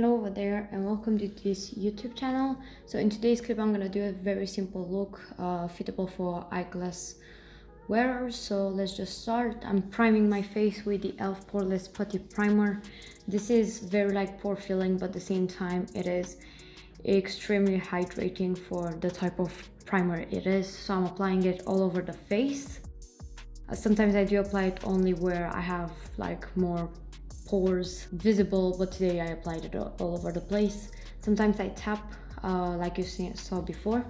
Hello over there and welcome to this YouTube channel. So in today's clip I'm gonna do a very simple look, fitable for eyeglass wearers. So let's just start. I'm priming my face with the E.L.F Poreless Putty primer. This is very like pore filling, but at the same time it is extremely hydrating for the type of primer it is. So I'm applying it all over the face. Sometimes I do apply it only where I have like more pores visible, but today I applied it all over the place. Sometimes I tap like you saw before.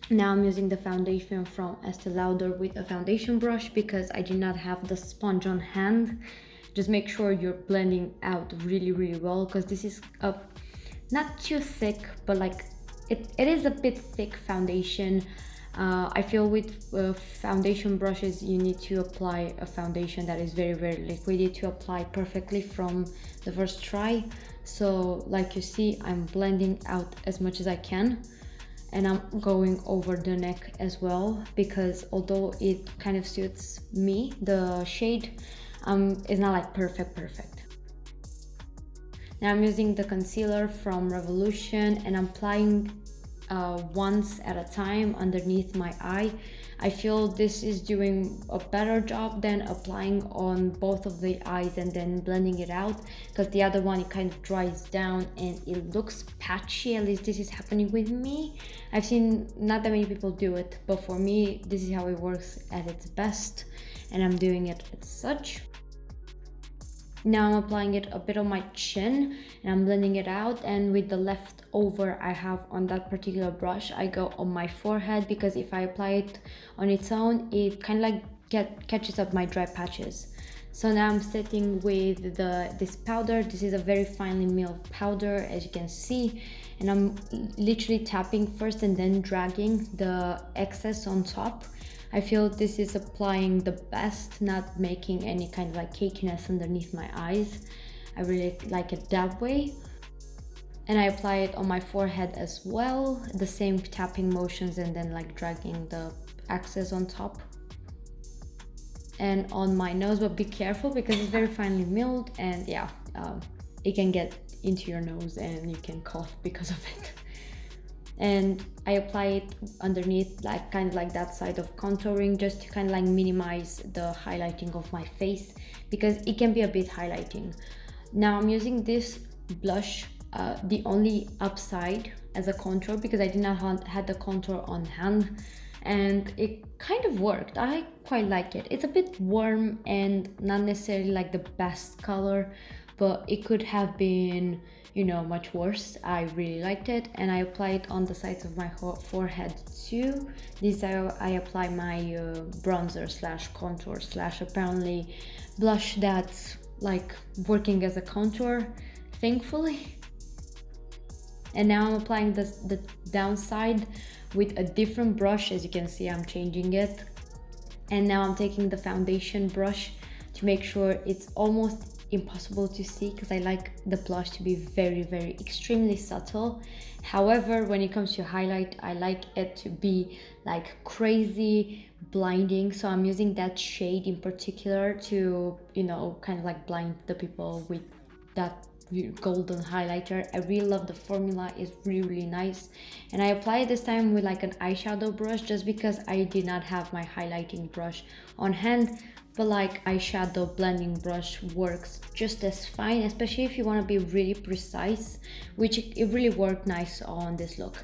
Now I'm using the foundation from Estee Lauder with a foundation brush because I did not have the sponge on hand. Just make sure you're blending out really well, because this is a not too thick, but like it is a bit thick foundation. I feel with foundation brushes you need to apply a foundation that is very liquidy to apply perfectly from the first try. So like you see, I'm blending out as much as I can, and I'm going over the neck as well, because although it kind of suits me, the shade is not like perfect. Now I'm using the concealer from Revolution and I'm applying once at a time underneath my eye. I feel this is doing a better job than applying on both of the eyes and then blending it out, because the other one it kind of dries down and it looks patchy. At least this is happening with me. I've seen not that many people do it, but for me this is how it works at its best, and I'm doing it as such. Now I'm applying it a bit on my chin and I'm blending it out, and with the leftover I have on that particular brush I go on my forehead, because if I apply it on its own it kind of like catches up my dry patches. So now I'm sitting with this powder. This is a very finely milled powder, as you can see, and I'm literally tapping first and then dragging the excess on top. I feel this is applying the best, not making any kind of like cakiness underneath my eyes. I really like it that way. And I apply it on my forehead as well, the same tapping motions and then like dragging the excess on top. And on my nose, but be careful because it's very finely milled, and yeah, it can get into your nose and you can cough because of it. And I apply it underneath, like kind of like that side of contouring, just to kind of like minimize the highlighting of my face, because it can be a bit highlighting. Now I'm using this blush, the only upside as a contour, because I did not have the contour on hand, and it kind of worked. I quite like it. It's a bit warm and not necessarily like the best color, but it could have been, you know, much worse. I really liked it, and I apply it on the sides of my forehead too. This is how I apply my bronzer slash contour slash apparently blush that's like working as a contour, thankfully. And now I'm applying the downside with a different brush. As you can see, I'm changing it, and now I'm taking the foundation brush to make sure it's almost impossible to see, because I like the blush to be very extremely subtle. However, when it comes to highlight, I like it to be like crazy blinding, so I'm using that shade in particular to, you know, kind of like blind the people with that golden highlighter. I really love the formula. It's really nice, and I apply it this time with like an eyeshadow brush, just because I did not have my highlighting brush on hand. But like eyeshadow blending brush works just as fine, especially if you want to be really precise, which it really worked nice on this look.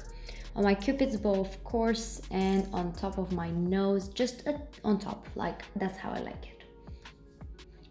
On my cupid's bow, of course, and on top of my nose, just on top, like that's how I like it.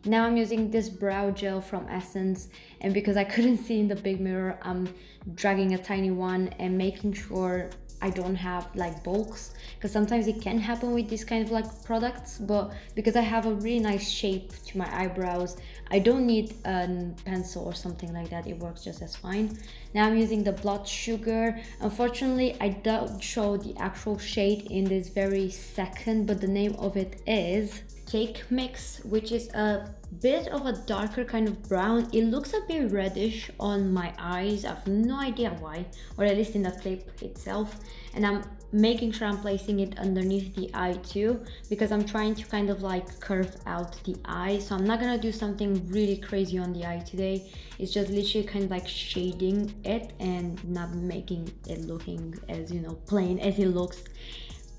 Now I'm using this brow gel from Essence, and because I couldn't see in the big mirror, I'm dragging a tiny one and making sure I don't have like bulks, because sometimes it can happen with these kind of like products, but because I have a really nice shape to my eyebrows, I don't need a pencil or something like that. It works just as fine. Now I'm using the Blood Sugar. Unfortunately, I don't show the actual shade in this very second, but the name of it is cake mix, which is a bit of a darker kind of brown. It looks a bit reddish on my eyes. I have no idea why, or at least in the clip itself. And I'm making sure I'm placing it underneath the eye too, because I'm trying to kind of like curve out the eye. So I'm not gonna do something really crazy on the eye today. It's just literally kind of like shading it and not making it looking as, you know, plain as it looks,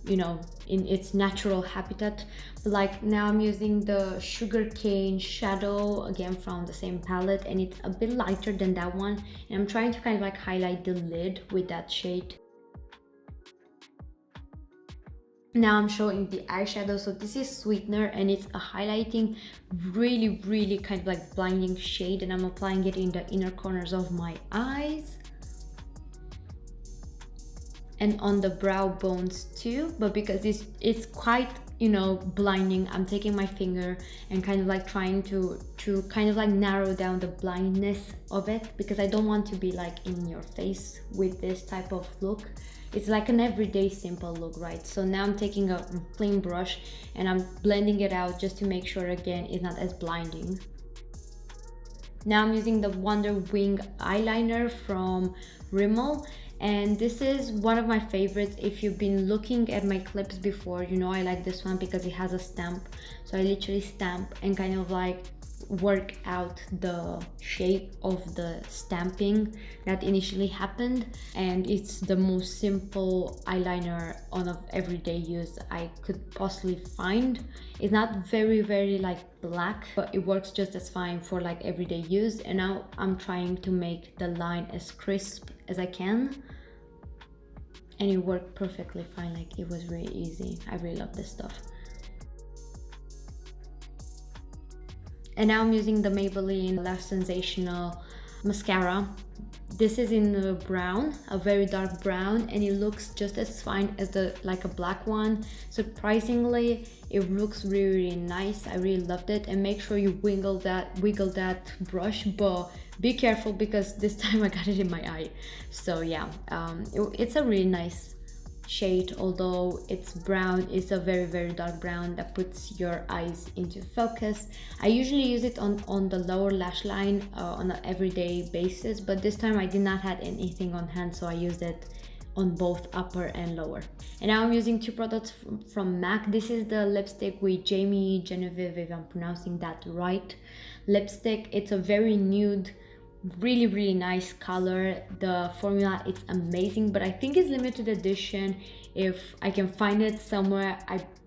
you know, in its natural habitat. But like now I'm using the Sugarcane shadow again from the same palette, and it's a bit lighter than that one, and I'm trying to kind of like highlight the lid with that shade. Now I'm showing the eyeshadow. So this is Sweetner, and it's a highlighting really kind of like blinding shade, and I'm applying it in the inner corners of my eyes and on the brow bones too. But because it's quite, you know, blinding, I'm taking my finger and kind of like trying to kind of like narrow down the blindness of it, because I don't want to be like in your face with this type of look. It's like an everyday simple look, right? So now I'm taking a plain brush and I'm blending it out just to make sure again it's not as blinding. Now I'm using the Wonder Wing eyeliner from Rimmel, and this is one of my favorites. If you've been looking at my clips before, you know I like this one because it has a stamp. So I literally stamp and kind of like work out the shape of the stamping that initially happened, and it's the most simple eyeliner on of everyday use I could possibly find. It's not very like black, but it works just as fine for like everyday use. And now I'm trying to make the line as crisp as I can, and it worked perfectly fine. Like it was really easy. I really love this stuff. And now I'm using the Maybelline Lash Sensational mascara. This is in a brown, a very dark brown, and it looks just as fine as the like a black one. Surprisingly, it looks really nice. I really loved it. And make sure you wiggle that brush, but be careful because this time I got it in my eye. So yeah, it's a really nice shade. Although it's brown, it's a very dark brown that puts your eyes into focus. I usually use it on the lower lash line on an everyday basis, but this time I did not have anything on hand, so I used it on both upper and lower. And now I'm using two products from MAC. This is the lipstick with Jamie Gennevieve, if I'm pronouncing that right, lipstick. It's a very nude, really nice color. The formula, it's amazing, but I think it's limited edition. If I can find it somewhere,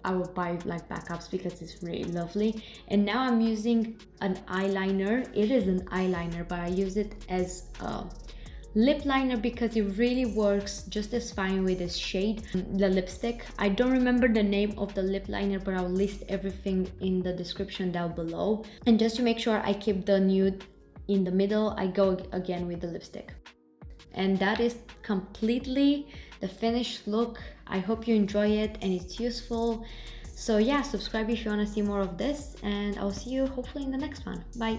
I will buy like backups because it's really lovely. And now I'm using an eyeliner. It is an eyeliner, but I use it as a lip liner because it really works just as fine with this shade. The lipstick, I don't remember the name of the lip liner, but I'll list everything in the description down below. And just to make sure I keep the nude in the middle, I go again with the lipstick. And that is completely the finished look. I hope you enjoy it and it's useful. So yeah, subscribe if you want to see more of this, and I'll see you hopefully in the next one. Bye.